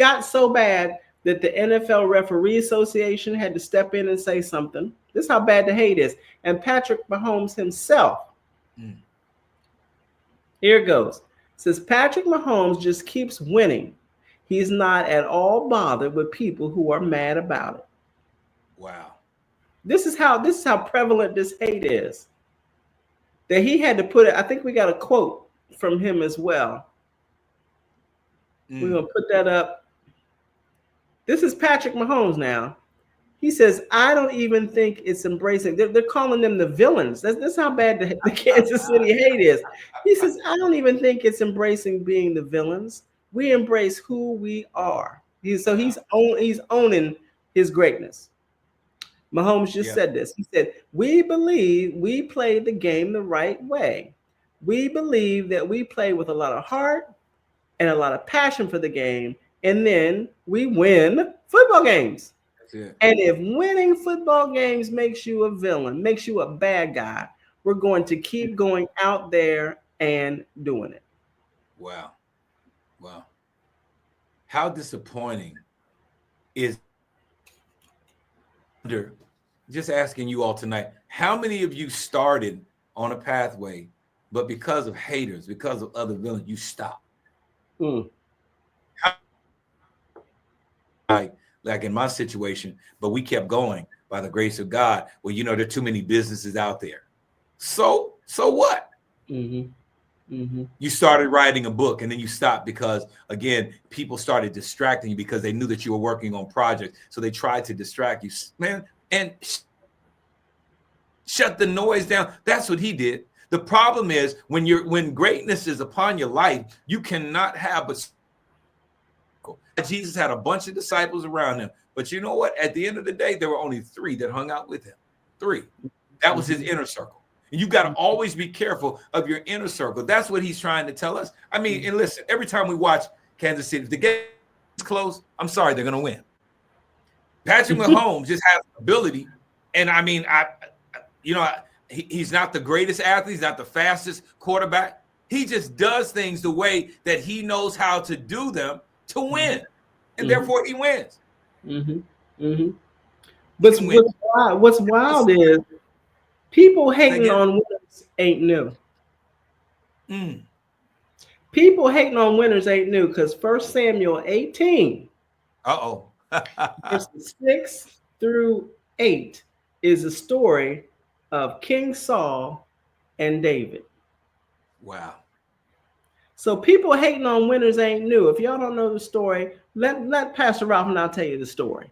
got so bad that the NFL Referee Association had to step in and say something. This is how bad the hate is. And Patrick Mahomes himself, here it goes. Says Patrick Mahomes just keeps winning. He's not at all bothered with people who are mad about it. Wow. This is how prevalent this hate is. That he had to put it. I think we got a quote from him as well. We're gonna put that up. This is Patrick Mahomes now. He says, I don't even think it's embracing. They're calling them the villains. That's how bad the Kansas City hate is. He says, I don't even think it's embracing being the villains. We embrace who we are. He's owning his greatness. Mahomes just said this. He said, we believe we play the game the right way. We believe that we play with a lot of heart and a lot of passion for the game. And then we win football games. And if winning football games makes you a villain, makes you a bad guy, we're going to keep going out there and doing it. Wow. Wow. How disappointing is just asking you all tonight, how many of you started on a pathway, but because of haters, because of other villains, you stopped? Like in my situation, but we kept going by the grace of God. Well, there are too many businesses out there. So what? You started writing a book and then you stopped because, again, people started distracting you because they knew that you were working on projects. So they tried to distract you, man, and shut the noise down. That's what he did. The problem is when greatness is upon your life, you cannot have a Jesus had a bunch of disciples around him. But you know what? At the end of the day, there were only 3 that hung out with him. 3. That was his inner circle. And you got to always be careful of your inner circle. That's what he's trying to tell us. I mean, and listen, every time we watch Kansas City, if the game is close, I'm sorry, they're going to win. Patrick Mahomes just has ability. And I mean, he's not the greatest athlete. He's not the fastest quarterback. He just does things the way that he knows how to do them to win, and therefore he wins. What's wild is people hating on winners ain't new. People hating on winners ain't new because 1 Samuel 18, verses 6 through 8 is a story of King Saul and David. Wow. So people hating on winners ain't new. If y'all don't know the story, let Pastor Ralph and I'll tell you the story.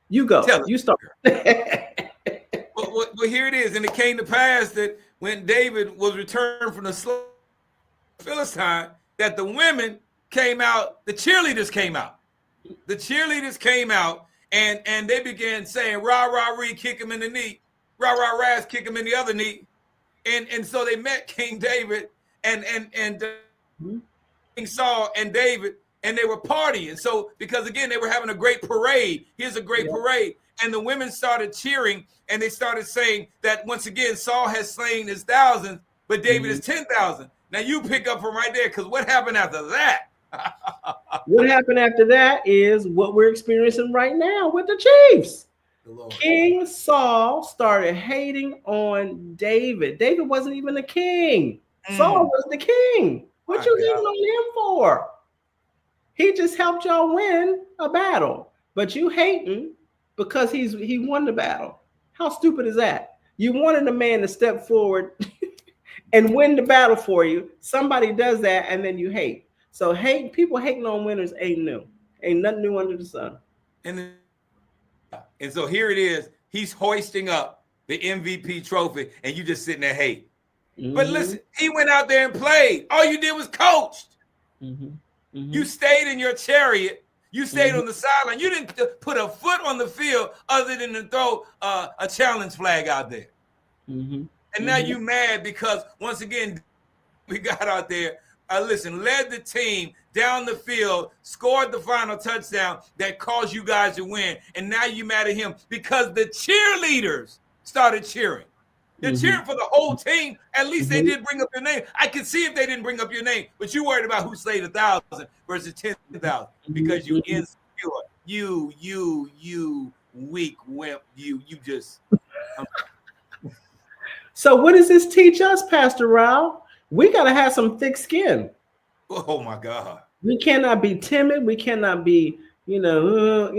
You go. You start. Well, here it is. And it came to pass that when David was returned from the Philistine, that the women came out, the cheerleaders came out. The cheerleaders came out and they began saying, rah, rah, ree, kick him in the knee. Rah, rah, raz, kick him in the other knee. And so they met King David and King Saul and David, and they were partying. So because again, they were having a great parade. Here's a great parade. And the women started cheering and they started saying that once again, Saul has slain his thousands, but David is 10,000. Now you pick up from right there, because what happened after that? What happened after that is what we're experiencing right now with the Chiefs. King Saul started hating on David. David wasn't even the king. Saul was the king. What you hating on him for? He just helped y'all win a battle, but you hating because he won the battle. How stupid is that? You wanted a man to step forward and win the battle for you. Somebody does that, and then you hate. So people hating on winners ain't new. Ain't nothing new under the sun. And so here it is. He's hoisting up the MVP trophy, and you just sitting there hating. But listen, he went out there and played. All you did was coached. You stayed in your chariot. You stayed on the sideline. You didn't put a foot on the field other than to throw a challenge flag out there. And now you mad because, once again, we got out there, led the team down the field, scored the final touchdown that caused you guys to win. And now you mad at him because the cheerleaders started cheering. They're cheering for the whole team. At least they did bring up your name. I can see if they didn't bring up your name, but you worried about who slayed 1,000 versus 10,000 because you insecure. You weak wimp. You just. So what does this teach us, Pastor Rao? We got to have some thick skin. Oh my God. We cannot be timid. We cannot be, they're not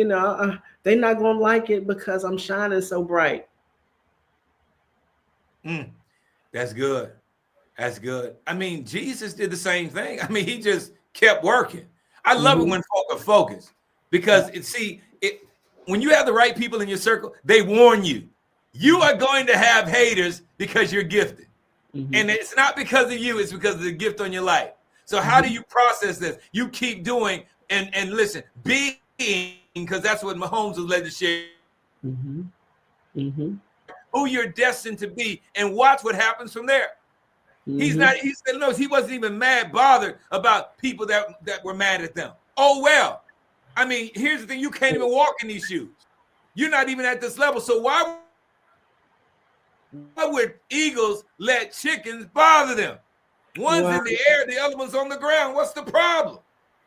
going to like it because I'm shining so bright. That's good. That's good. I mean, Jesus did the same thing. I mean, he just kept working. I love it when folk are focused because when you have the right people in your circle, they warn you. You are going to have haters because you're gifted. And it's not because of you, it's because of the gift on your life. So how do you process this? You keep doing and listen, being, because that's what Mahomes was led to share. Who you're destined to be, and watch what happens from there. He wasn't even bothered about people that were mad at them. Oh, well. I mean, here's the thing, you can't even walk in these shoes. You're not even at this level. So why would eagles let chickens bother them? One's in the air, the other one's on the ground. What's the problem?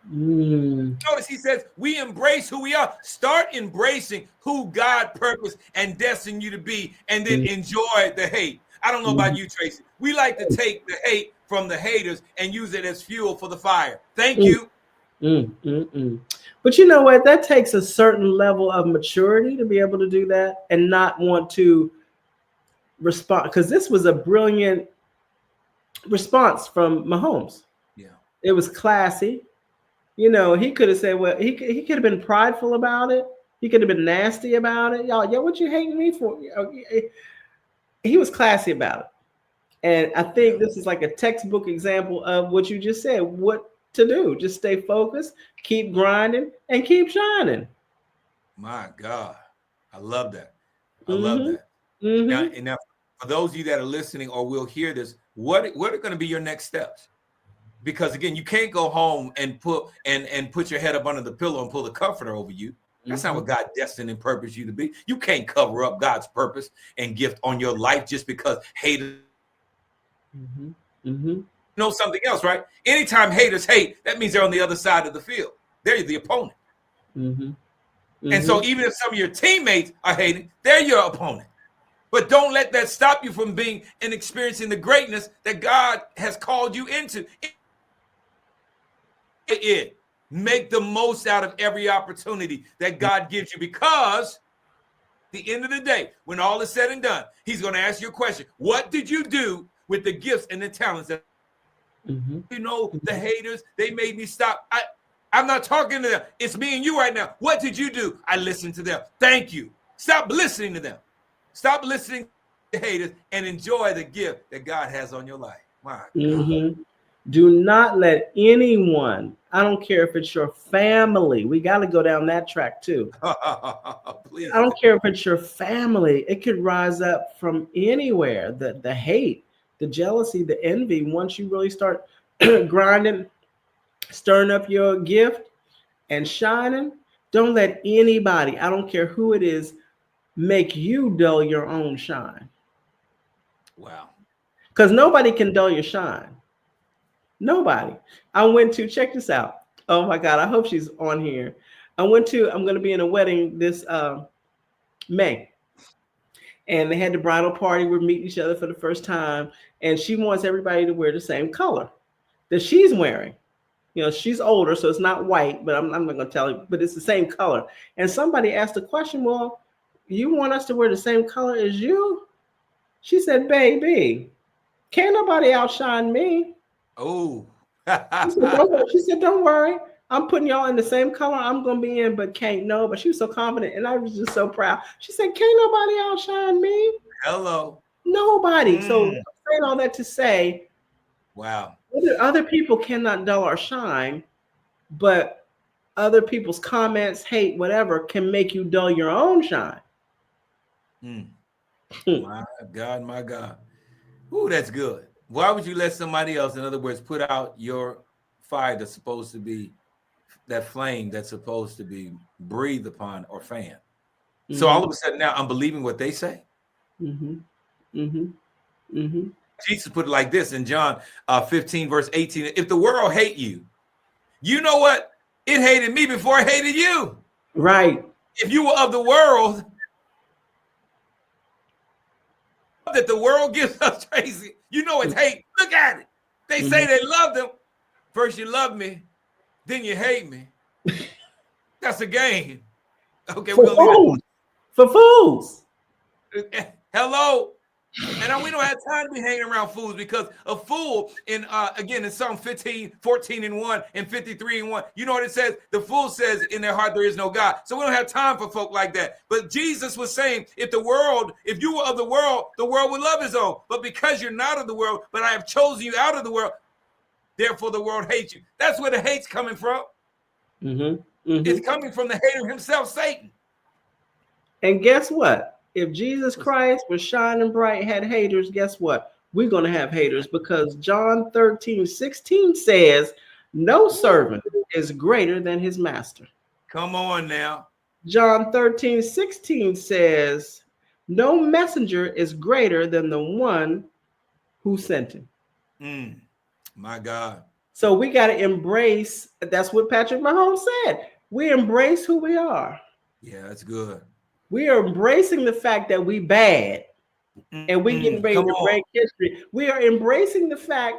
Notice he says, we embrace who we are. Start embracing who God purposed and destined you to be, and then enjoy the hate. I don't know about you, Tracy. We like to take the hate from the haters and use it as fuel for the fire. Thank you. But you know what? That takes a certain level of maturity to be able to do that and not want to respond, because this was a brilliant response from Mahomes. Yeah, it was classy. He could have said, well, he could have been prideful about it. He could have been nasty about it. Y'all, what you hating me for? He was classy about it. And I think this is like a textbook example of what you just said, what to do. Just stay focused, keep grinding, and keep shining. My God. I love that. I love that. Now, for those of you that are listening or will hear this, what are going to be your next steps? Because again, you can't go home and put your head up under the pillow and pull the comforter over you. That's not what God destined and purposed you to be. You can't cover up God's purpose and gift on your life just because haters know something else, right? Anytime haters hate, that means they're on the other side of the field. They're the opponent. And so even if some of your teammates are hating, they're your opponent. But don't let that stop you from being and experiencing the greatness that God has called you into. Make the most out of every opportunity that God gives you, because at the end of the day, when all is said and done, he's going to ask you a question. What did you do with the gifts and the talents that the haters, they made me stop. I'm not talking to them. It's me and you right now. What did you do? I listened to them. Thank you. Stop listening to them. Stop listening to haters and enjoy the gift that God has on your life. My God. Do not let anyone, I don't care if it's your family, we got to go down that track too. Please. I don't care if it's your family. It could rise up from anywhere. The hate, the jealousy, the envy. Once you really start grinding, stirring up your gift and shining, don't let anybody, I don't care who it is, make you dull your own shine. Wow. Because nobody can dull your shine. Nobody. I went to, check this out. Oh my God, I hope she's on here. I'm going to be in a wedding this May. And they had the bridal party. We're meeting each other for the first time. And she wants everybody to wear the same color that she's wearing. She's older, so it's not white, but I'm not going to tell you, but it's the same color. And somebody asked the question, well, you want us to wear the same color as you? She said, baby, can't nobody outshine me. Oh. She said, don't worry. I'm putting y'all in the same color I'm going to be in, but can't know. But she was so confident, and I was just so proud. She said, can't nobody outshine me. Hello. Nobody. So I'm saying all that to say, wow. Other people cannot dull our shine, but other people's comments, hate, whatever, can make you dull your own shine. My God, my God. Ooh, that's good. Why would you let somebody else, in other words, put out your fire that's supposed to be, that flame that's supposed to be breathed upon or fanned? So all of a sudden now I'm believing what they say. Mm-hmm. Mm-hmm. Jesus put it like this in John 15, verse 18. If the world hate you, you know what? It hated me before it hated you. Right. If you were of the world, that the world gives us, Tracy, you know it's hate. Look at it. They say they love them. First you love me, then you hate me. That's a game. Okay, For we're gonna leave fools. For fools. it. Hello. And we don't have time to be hanging around fools, because a fool in again in Psalm 15, 14 and 1 and 53 and 1, you know what it says? The fool says in their heart there is no God. So we don't have time for folk like that. But Jesus was saying, if you were of the world would love his own. But because you're not of the world, but I have chosen you out of the world, therefore the world hates you. That's where the hate's coming from. It's coming from the hater himself, Satan. And guess what? If Jesus Christ was shining bright, had haters, guess what? We're going to have haters, because John 13:16 says, no servant is greater than his master. Come on now. John 13:16 says, no messenger is greater than the one who sent him. My God. So we got to embrace, that's what Patrick Mahomes said. We embrace who we are. Yeah, that's good. We are embracing the fact that we bad, and we getting ready to break history. We are embracing the fact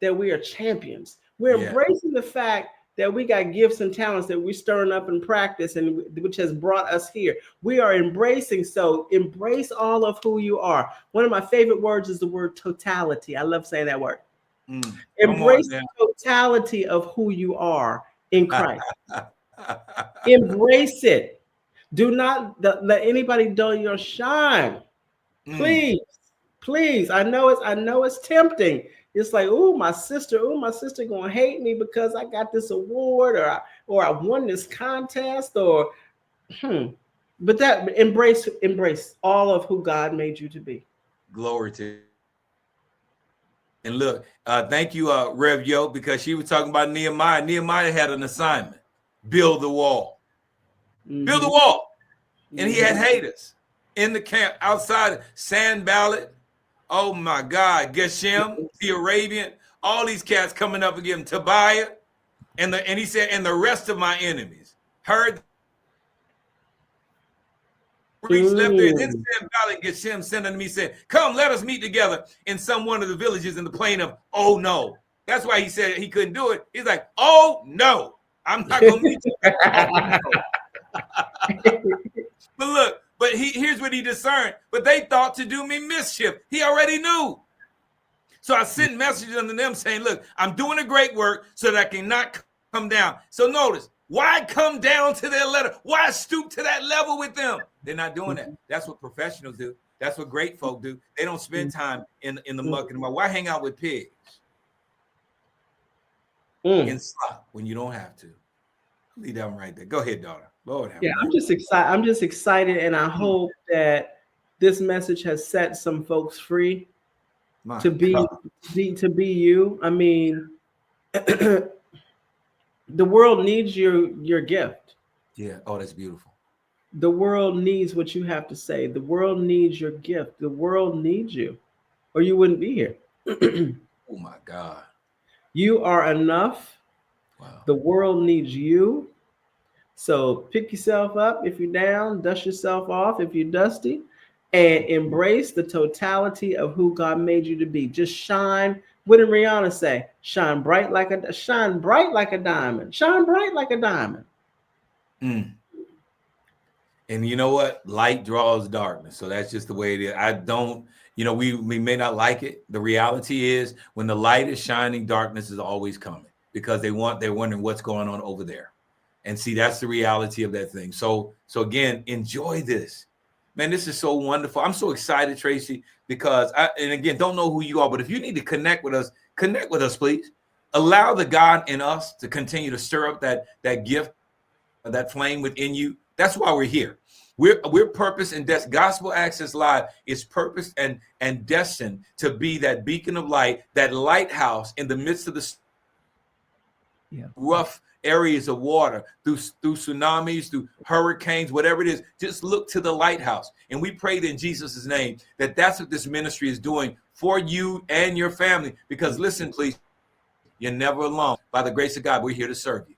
that we are champions. We're embracing the fact that we got gifts and talents that we're stirring up in practice, and which has brought us here. We are embracing. So embrace all of who you are. One of my favorite words is the word totality. I love saying that word. Embrace the totality of who you are in Christ. Embrace it. Do not let anybody dull your shine. Please, please. I know it's tempting. It's like, my sister gonna hate me because I got this award, or I won this contest, or but that embrace all of who God made you to be. Glory to you. And look, thank you, Rev Yo, because she was talking about Nehemiah. Nehemiah had an assignment: build the wall. Build the wall. And he had haters in the camp, outside. Sanballat, oh my God, Geshem, the Arabian, all these cats coming up against him. Tobiah, and he said, and the rest of my enemies heard. Left there. Then Sanballat, Geshem, sent unto me, said, come, let us meet together in some one of the villages in the plain of, oh no. That's why he said he couldn't do it. He's like, oh no, I'm not gonna meet you. Oh, no. But here's what he discerned. But they thought to do me mischief. He already knew. So I sent messages unto them saying, look, I'm doing a great work so that I cannot come down. So notice, why come down to their letter? Why stoop to that level with them? They're not doing that. That's what professionals do. That's what great folk do. They don't spend time in the muck and the mud. Why hang out with pigs in slop when you don't have to? Leave that one right there. Go ahead, daughter. Lord have mercy. I'm just excited, and I hope that this message has set some folks free to be you. I mean, the world needs your gift. Yeah. Oh, that's beautiful. The world needs what you have to say. The world needs your gift. The world needs you, or you wouldn't be here. Oh my God. You are enough. Wow. The world needs you. So pick yourself up if you're down, dust yourself off if you're dusty, and embrace the totality of who God made you to be. Just shine. What did Rihanna say? Shine bright like a diamond. Shine bright like a diamond. And you know what? Light draws darkness. So that's just the way it is. I don't, we may not like it. The reality is, when the light is shining, darkness is always coming, because they're wondering what's going on over there. And see, that's the reality of that thing. So again, enjoy this. Man, this is so wonderful. I'm so excited, Tracy, because and again, don't know who you are, but if you need to connect with us, please. Allow the God in us to continue to stir up that gift, that flame within you. That's why we're here. We're purpose and Gospel Access Live is purpose and destined to be that beacon of light, that lighthouse in the midst of the rough areas of water, through tsunamis, through hurricanes, whatever it is. Just look to the lighthouse. And we prayed in Jesus' name that that's what this ministry is doing for you and your family. Because listen, please, you're never alone. By the grace of God, we're here to serve you.